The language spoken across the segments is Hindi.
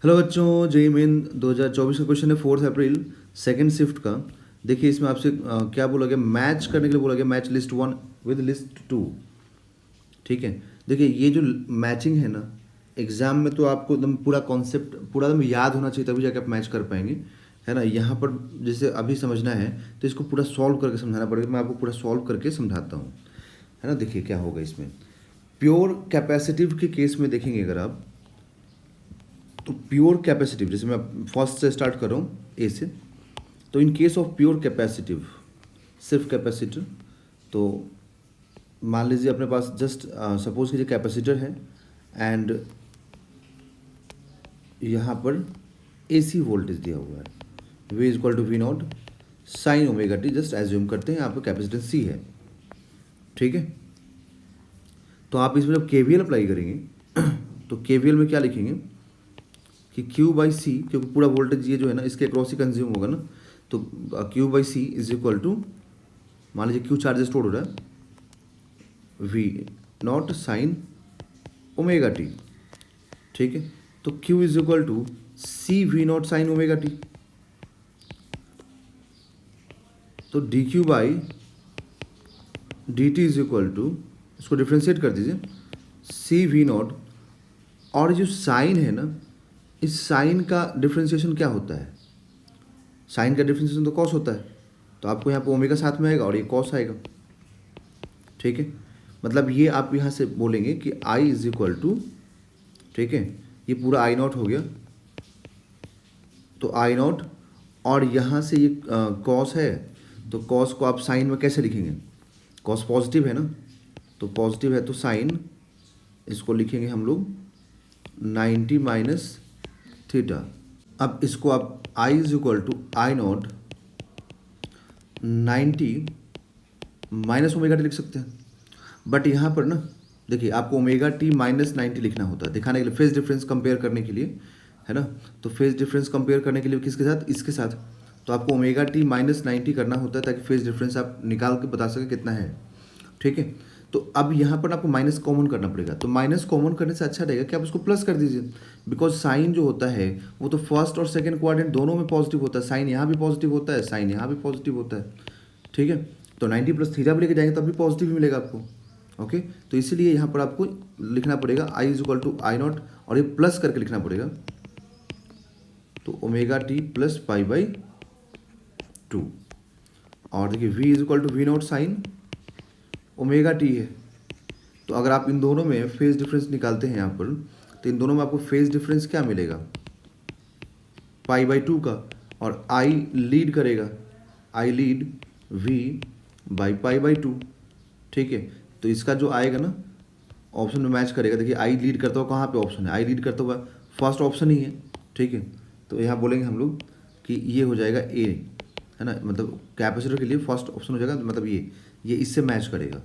हेलो बच्चों, जेईई मेन 2024 का क्वेश्चन है 4 अप्रैल सेकंड शिफ्ट का। देखिए इसमें आपसे क्या बोला गया, मैच करने के लिए बोला गया, मैच लिस्ट 1 विद लिस्ट 2। ठीक है। देखिए ये जो मैचिंग है ना, एग्जाम में तो आपको एकदम पूरा कॉन्सेप्ट पूरा एकदम याद होना चाहिए, तभी जाके आप मैच कर पाएंगे, है ना। यहाँ पर जैसे अभी समझना है तो इसको पूरा सॉल्व करके समझाना पड़ेगा। मैं आपको पूरा सॉल्व करके समझाता हूँ, है ना। देखिए क्या होगा इसमें, प्योर कैपेसिटिव के केस में देखेंगे अगर आप, तो प्योर कैपेसिटिव, जैसे मैं फर्स्ट से स्टार्ट कर रहा हूँ ए से, तो in case of pure capacitive, सिर्फ कैपेसिटर, तो मान लीजिए अपने पास जस्ट सपोज कीजिए कैपेसिटर है एंड यहाँ पर एसी वोल्टेज दिया हुआ है, V equal to V naught sine omega T, just assume करते हैं यहाँ पर कैपेसिटेंस सी है। ठीक है। तो आप इसमें जब केवीएल अप्लाई करेंगे तो केवीएल में क्या लिखेंगे कि Q बाई सी, क्योंकि पूरा वोल्टेज ये जो है ना इसके अक्रॉस ही कंज्यूम होगा ना, तो Q by C is equal to, मान लीजिए Q चार्ज स्टोर हो रहा है, V naught sine omega T. ठीक है। तो Q is equal to C V naught sine omega T. तो D Q by D T is equal to, इसको डिफ्रेंशिएट कर दीजिए, सी वी नॉट, और जो साइन है ना, इस साइन का डिफ्रेंशिएशन क्या होता है, साइन का डिफ्रेंशिएशन तो कॉस होता है, तो आपको यहाँ पे ओमेगा साथ में आएगा और ये कॉस आएगा। ठीक है। मतलब ये आप यहाँ से बोलेंगे कि आई इज इक्वल टू, ठीक है, ये पूरा आई नॉट हो गया, तो आई नॉट, और यहाँ से ये कॉस है, तो कॉस को आप साइन में कैसे लिखेंगे, कॉस पॉजिटिव है ना, तो पॉजिटिव है तो साइन, इसको लिखेंगे हम लोग 90 माइनस थीटा। अब इसको आप I is equal to I naught 90 minus omega T लिख सकते हैं। बट यहाँ पर ना देखिए, आपको ओमेगा टी माइनस 90 लिखना होता है दिखाने के लिए, फेज डिफरेंस कंपेयर करने के लिए, है ना। तो फेज डिफरेंस कंपेयर करने के लिए किसके साथ, इसके साथ, तो आपको ओमेगा टी माइनस 90 करना होता है ताकि फेज डिफरेंस आप निकाल के बता सकें कितना है। ठीक है। तो अब यहाँ पर आपको माइनस कॉमन करना पड़ेगा, तो माइनस कॉमन करने से अच्छा रहेगा कि आप उसको प्लस कर दीजिए, बिकॉज साइन जो होता है वो तो फर्स्ट और सेकंड क्वाड्रेंट दोनों में पॉजिटिव होता है, साइन यहाँ भी पॉजिटिव होता है, साइन यहाँ भी पॉजिटिव होता है। ठीक है। तो 90 प्लस थीटा भी लेके जाएंगे तब भी पॉजिटिव ही मिलेगा आपको। ओके। तो इसीलिए यहाँ पर आपको लिखना पड़ेगा I is equal to I naught, और ये प्लस करके लिखना पड़ेगा, तो omega T plus pi by 2। और देखिए v is equal to V naught sine omega T है। तो अगर आप इन दोनों में फेज डिफरेंस निकालते हैं यहाँ पर, तो इन दोनों में आपको फेज डिफरेंस क्या मिलेगा, पाई बाई 2 का, और आई लीड करेगा, I lead v by pi by 2। ठीक है। तो इसका जो आएगा ना ऑप्शन में मैच करेगा। देखिए आई लीड करता हुआ कहाँ पे ऑप्शन है, आई लीड करता हुआ फर्स्ट ऑप्शन ही है। ठीक है। तो यहाँ बोलेंगे हम लोग कि ये हो जाएगा ए, है ना, मतलब कैपेसिटर के लिए फर्स्ट ऑप्शन हो जाएगा, मतलब ये इससे मैच करेगा।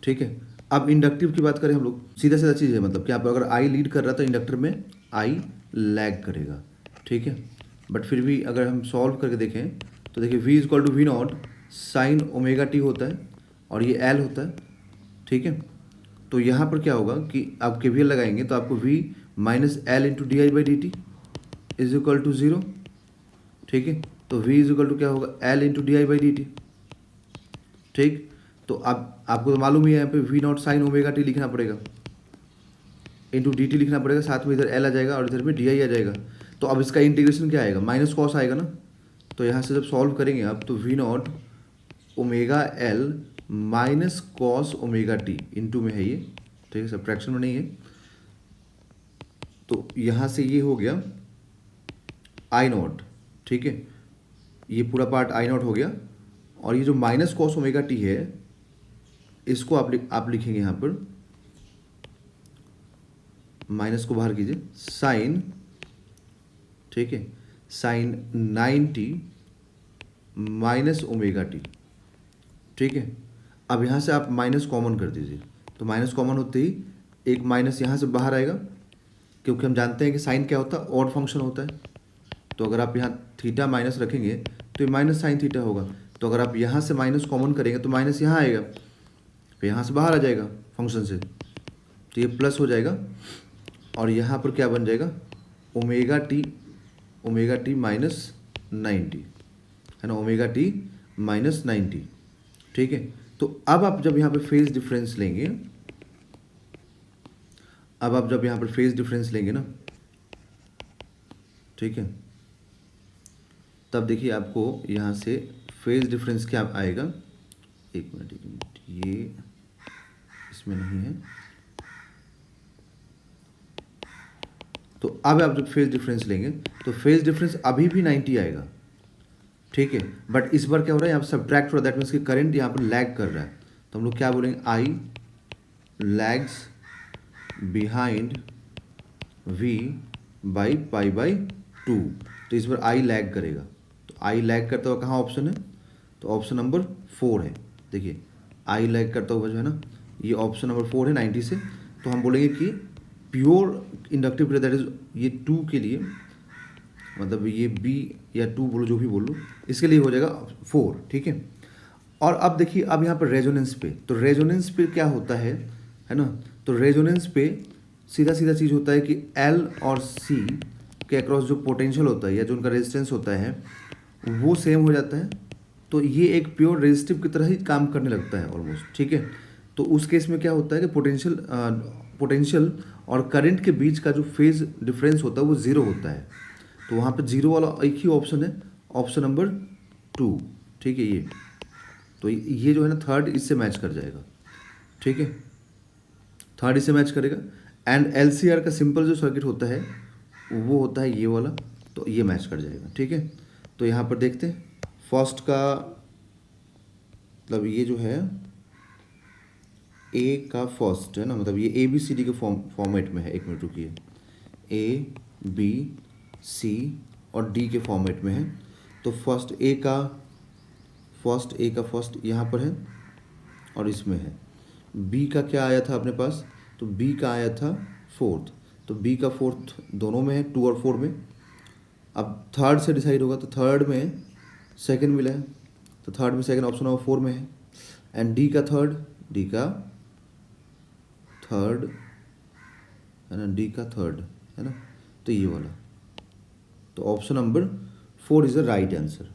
ठीक है। अब इंडक्टिव की बात करें हम लोग, सीधा सीधा चीज़ है, मतलब कि आप अगर आई लीड कर रहा था इंडक्टर में, आई लैग करेगा। ठीक है। बट फिर भी अगर हम सॉल्व करके देखें तो देखिए v equal to V naught sine omega T होता है और ये l होता है। ठीक है। तो यहाँ पर क्या होगा कि आप केवीएल लगाएंगे तो आपको v minus L into D I by D T is equal to 0। ठीक है। तो v इज इक्वल टू क्या होगा, l into D I by D T. ठीक। तो अब आपको तो मालूम ही है, यहाँ पे V naught sine omega T लिखना पड़ेगा, इंटू डी टी लिखना पड़ेगा, साथ में इधर एल आ जाएगा और इधर में डी आई आ जाएगा। तो अब इसका इंटीग्रेशन क्या आएगा, माइनस कॉस आएगा ना। तो यहाँ से जब सॉल्व करेंगे आप, तो V naught omega L minus cos omega T into में है ये, ठीक है, सब्ट्रैक्शन में नहीं है। तो यहाँ से ये हो गया आई नॉट। ठीक है। ये पूरा पार्ट आई नॉट हो गया, और ये जो माइनस कॉस ओमेगा टी है इसको आप लिखेंगे यहाँ पर, माइनस को बाहर कीजिए, साइन, ठीक है, साइन 90 माइनस ओमेगा टी। ठीक है। अब यहाँ से आप माइनस कॉमन कर दीजिए, तो माइनस कॉमन होते ही एक माइनस यहाँ से बाहर आएगा, क्योंकि हम जानते हैं कि साइन क्या होता है, ऑड फंक्शन होता है। तो अगर आप यहाँ थीटा माइनस रखेंगे तो ये माइनस साइन थीटा होगा। तो अगर आप यहाँ से माइनस कॉमन करेंगे तो माइनस यहाँ आएगा, फिर यहाँ से बाहर आ जाएगा फंक्शन से, तो ये प्लस हो जाएगा, और यहाँ पर क्या बन जाएगा, ओमेगा टी माइनस 90, है ना, ओमेगा टी माइनस 90, ठीक है। तो अब आप जब यहाँ पे फेज डिफरेंस लेंगे, अब आप जब यहाँ पर फेज डिफरेंस लेंगे ना, ठीक है, तब देखिए आपको यहाँ से फेज डिफरेंस क्या आएगा। एक मिनट, ये इसमें नहीं है। तो अब आप जब फेज डिफरेंस लेंगे तो फेज डिफरेंस अभी भी 90 आएगा, ठीक है। बट इस बार क्या हो रहा है, यहाँ पर सब्ट्रैक्ट हो रहा है, दैट मीन्स कि करंट यहाँ पर लैग कर रहा है। तो हम लोग क्या बोलेंगे, I lags behind V by pi by 2। तो इस बार आई लैग करेगा। तो आई लैग करता हुआ कहाँ ऑप्शन है, तो ऑप्शन नंबर 4 है। देखिए आई लैग करता हुआ जो है ना, ये ऑप्शन नंबर 4 है 90 से। तो हम बोलेंगे कि प्योर इंडक्टिव के लिए, दैट इज ये 2 के लिए, मतलब ये बी या 2 बोलो, जो भी बोलो, इसके लिए हो जाएगा 4, ठीक है। और अब देखिए, अब यहाँ पर रेजोनेंस पे, तो रेजोनेंस पे क्या होता है ना, तो रेजोनेंस पे सीधा सीधा चीज़ होता है कि एल और सी के अक्रॉस जो पोटेंशियल होता है या जो उनका रेजिस्टेंस होता है वो सेम हो जाता है। तो ये एक प्योर रेजिस्टिव की तरह ही काम करने लगता है ऑलमोस्ट, ठीक है। तो उस केस में क्या होता है कि पोटेंशियल और करंट के बीच का जो फेज डिफरेंस होता है वो ज़ीरो होता है। तो वहाँ पर जीरो वाला एक ही ऑप्शन है, ऑप्शन नंबर 2, ठीक है। ये तो ये जो है ना, थर्ड इससे मैच कर जाएगा, ठीक है, थर्ड इससे मैच करेगा। एंड एलसीआर का सिंपल जो सर्किट होता है वो होता है ये वाला, तो ये मैच कर जाएगा, ठीक है। तो यहाँ पर देखते हैं फर्स्ट का, मतलब ये जो है ए का फर्स्ट है ना, मतलब ये ए बी सी डी के फॉर्मेट में है। एक मिनट रुकिए, ए बी सी और डी के फॉर्मेट में है। तो फर्स्ट ए का फर्स्ट यहाँ पर है और इसमें है। बी का क्या आया था अपने पास, तो बी का आया था फोर्थ, तो बी का फोर्थ दोनों में है, 2 और 4 में। अब थर्ड से डिसाइड होगा, तो थर्ड में सेकंड मिला है, तो थर्ड में सेकंड ऑप्शन नंबर 4 में है। एंड डी का थर्ड है ना, डी का थर्ड है ना, तो ये वाला, तो option number 4 is the right answer.